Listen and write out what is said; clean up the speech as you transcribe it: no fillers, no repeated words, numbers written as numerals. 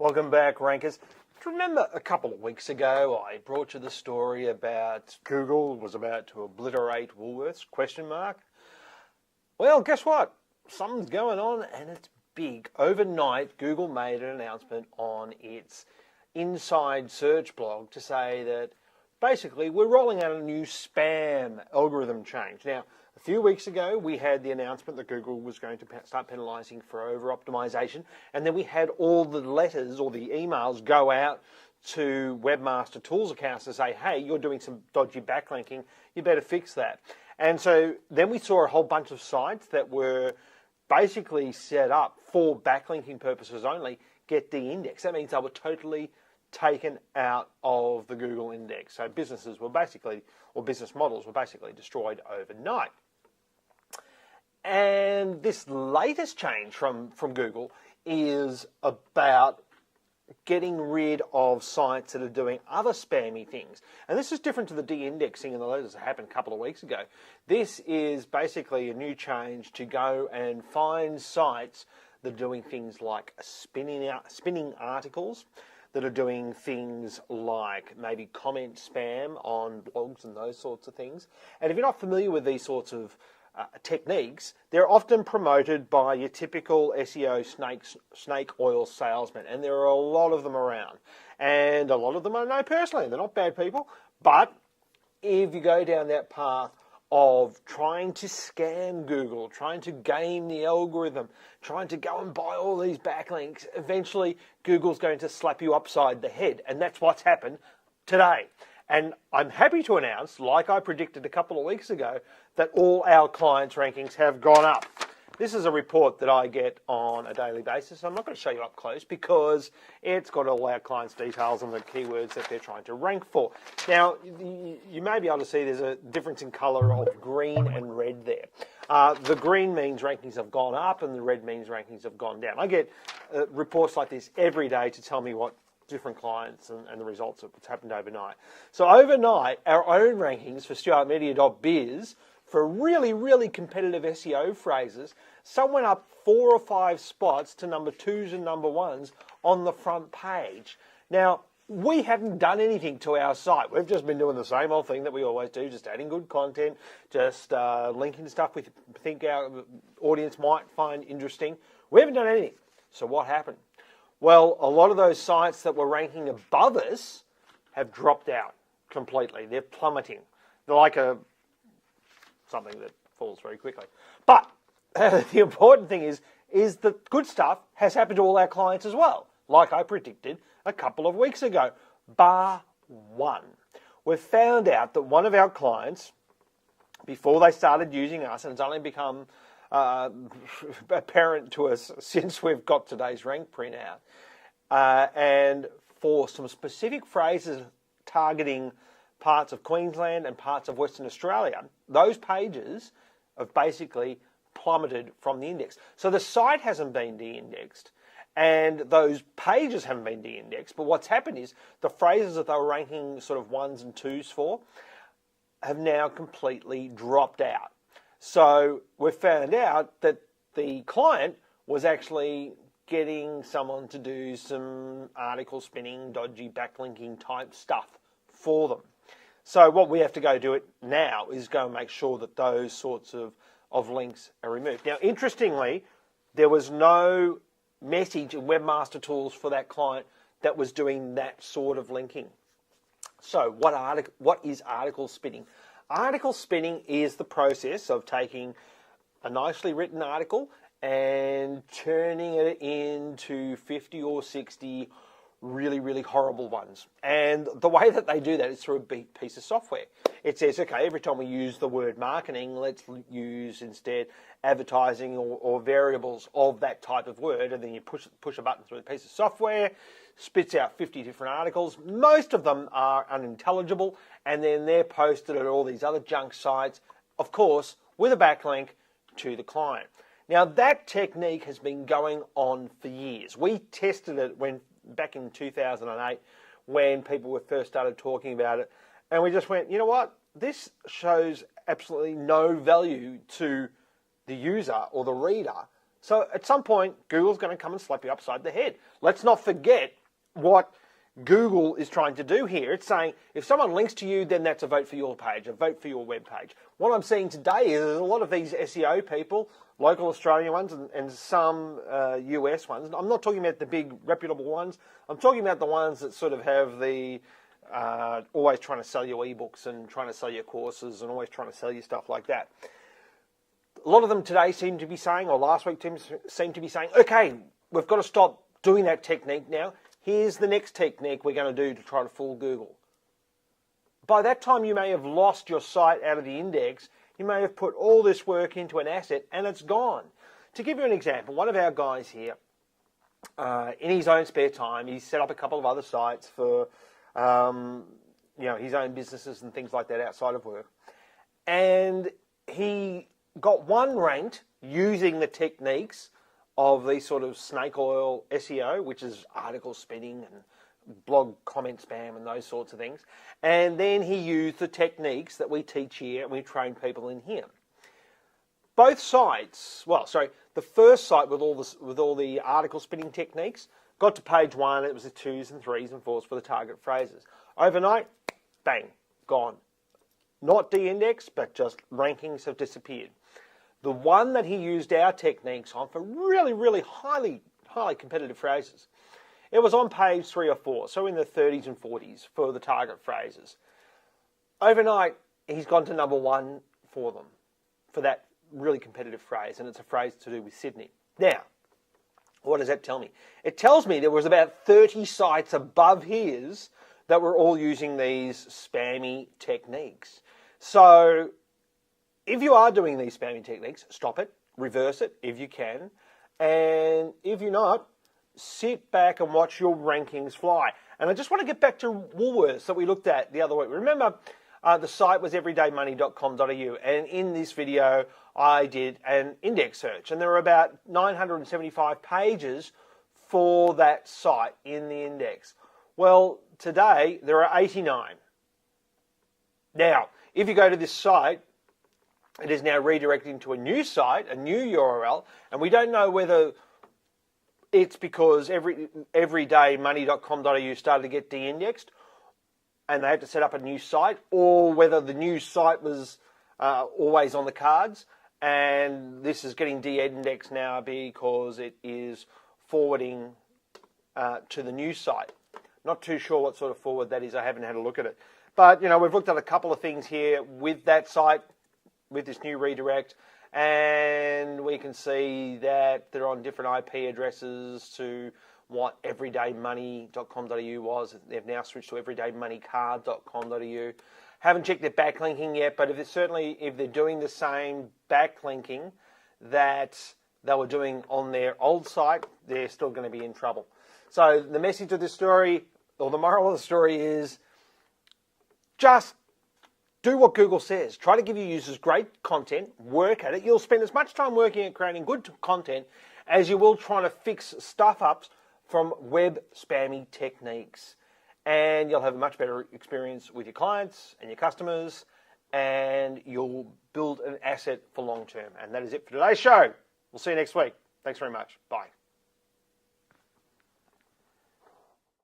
Welcome back, Rankers. Do you remember a couple of weeks ago I brought you the story about Google was about to obliterate Woolworths, ? Well, guess what? Something's going on and it's big. Overnight, Google made an announcement on its inside search blog to say that basically we're rolling out a new spam algorithm change. Now, a few weeks ago, we had the announcement that Google was going to start penalising for over-optimisation, and then we had all the letters or the emails go out to Webmaster Tools accounts to say, hey, you're doing some dodgy backlinking, you better fix that. And so then we saw a whole bunch of sites that were basically set up for backlinking purposes only get de-indexed. That means they were totally taken out of the Google index. So businesses were basically, or business models were basically destroyed overnight. And this latest change from Google is about getting rid of sites that are doing other spammy things. And this is different to the de-indexing and the letters that happened a couple of weeks ago. This is basically a new change to go and find sites that are doing things like spinning articles, that are doing things like maybe comment spam on blogs and those sorts of things. And if you're not familiar with these sorts of techniques, they're often promoted by your typical SEO snake oil salesman, and there are a lot of them around. And a lot of them I know personally, they're not bad people, but if you go down that path of trying to scam Google, trying to game the algorithm, trying to go and buy all these backlinks, eventually Google's going to slap you upside the head, and that's what's happened today. And I'm happy to announce, like I predicted a couple of weeks ago, that all our clients' rankings have gone up. This is a report that I get on a daily basis. I'm not going to show you up close because it's got all our clients' details and the keywords that they're trying to rank for. Now, you may be able to see there's a difference in colour of green and red there. The green means rankings have gone up and the red means rankings have gone down. I get reports like this every day to tell me what different clients and the results of what's happened overnight. So overnight, our own rankings for stuartmedia.biz for really, really competitive SEO phrases, some went up 4 or 5 spots to number 2s and number 1s on the front page. Now, we haven't done anything to our site. We've just been doing the same old thing that we always do, just adding good content, just linking stuff we think our audience might find interesting. We haven't done anything. So what happened? Well, a lot of those sites that were ranking above us have dropped out completely. They're plummeting. They're like something that falls very quickly. But the important thing is that good stuff has happened to all our clients as well, like I predicted a couple of weeks ago, bar one. We've found out that one of our clients, before they started using us, and it's only become apparent to us since we've got today's rank printout, and for some specific phrases targeting parts of Queensland and parts of Western Australia, those pages have basically plummeted from the index. So the site hasn't been de-indexed and those pages haven't been de-indexed, but what's happened is the phrases that they were ranking sort of 1s and 2s for have now completely dropped out. So we've found out that the client was actually getting someone to do some article spinning, dodgy backlinking type stuff for them. So what we have to go do it now is go and make sure that those sorts of links are removed. Now, interestingly, there was no message in Webmaster Tools for that client that was doing that sort of linking. So what is article spinning? Article spinning is the process of taking a nicely written article and turning it into 50 or 60 really, really horrible ones. And the way that they do that is through a piece of software. It says, okay, every time we use the word marketing, let's use instead advertising or variables of that type of word, and then you push a button through the piece of software, spits out 50 different articles. Most of them are unintelligible, and then they're posted at all these other junk sites, of course, with a backlink to the client. Now, that technique has been going on for years. We tested it back in 2008 when people were first started talking about it, and we just went, you know what? This shows absolutely no value to the user or the reader, So at some point, Google's going to come and slap you upside the head. Let's not forget what Google is trying to do here. It's saying if someone links to you, then that's a vote for your page, a vote for your web page. What I'm seeing today is a lot of these SEO people, local Australian ones and some US ones. I'm not talking about the big reputable ones. I'm talking about the ones that sort of have the always trying to sell you ebooks and trying to sell you courses and always trying to sell you stuff like that. A lot of them today seem to be saying, or last week seem to be saying, okay, we've got to stop doing that technique now. Here's the next technique we're going to do to try to fool Google. By that time, you may have lost your site out of the index. You may have put all this work into an asset and it's gone. To give you an example, one of our guys here, in his own spare time, he's set up a couple of other sites for his own businesses and things like that outside of work. And he got one ranked using the techniques of these sort of snake oil SEO, which is article spinning and blog comment spam and those sorts of things. And then he used the techniques that we teach here and we train people in here. Both sites, the first site with all the article spinning techniques got to page 1. It was the 2s and 3s and 4s for the target phrases. Overnight, bang, gone. Not de-indexed, but just rankings have disappeared. The one that he used our techniques on for really, really highly competitive phrases, it was on page 3 or 4, so in the 30s and 40s for the target phrases. Overnight, he's gone to number 1 for them, for that really competitive phrase, and it's a phrase to do with Sydney. Now, what does that tell me? It tells me there was about 30 sites above his that were all using these spammy techniques. So if you are doing these spammy techniques, stop it, reverse it if you can, and if you're not, sit back and watch your rankings fly. And I just want to get back to Woolworths that we looked at the other week. Remember, the site was everydaymoney.com.au, and in this video I did an index search, and there were about 975 pages for that site in the index. Well, today there are 89. Now, if you go to this site, it is now redirecting to a new site, a new URL, and we don't know whether it's because everydaymoney.com.au started to get de-indexed and they had to set up a new site, or whether the new site was always on the cards and this is getting de-indexed now because it is forwarding to the new site. Not too sure what sort of forward that is. I haven't had a look at it. But, we've looked at a couple of things here with that site, with this new redirect, and we can see that they're on different IP addresses to what everydaymoney.com.au was. They've now switched to everydaymoneycard.com.au. Haven't checked their backlinking yet, but if they're doing the same backlinking that they were doing on their old site, they're still going to be in trouble. So the message of this story, or the moral of the story, is just do what Google says. Try to give your users great content, work at it. You'll spend as much time working at creating good content as you will trying to fix stuff-ups from web spammy techniques. And you'll have a much better experience with your clients and your customers, and you'll build an asset for long term. And that is it for today's show. We'll see you next week. Thanks very much. Bye.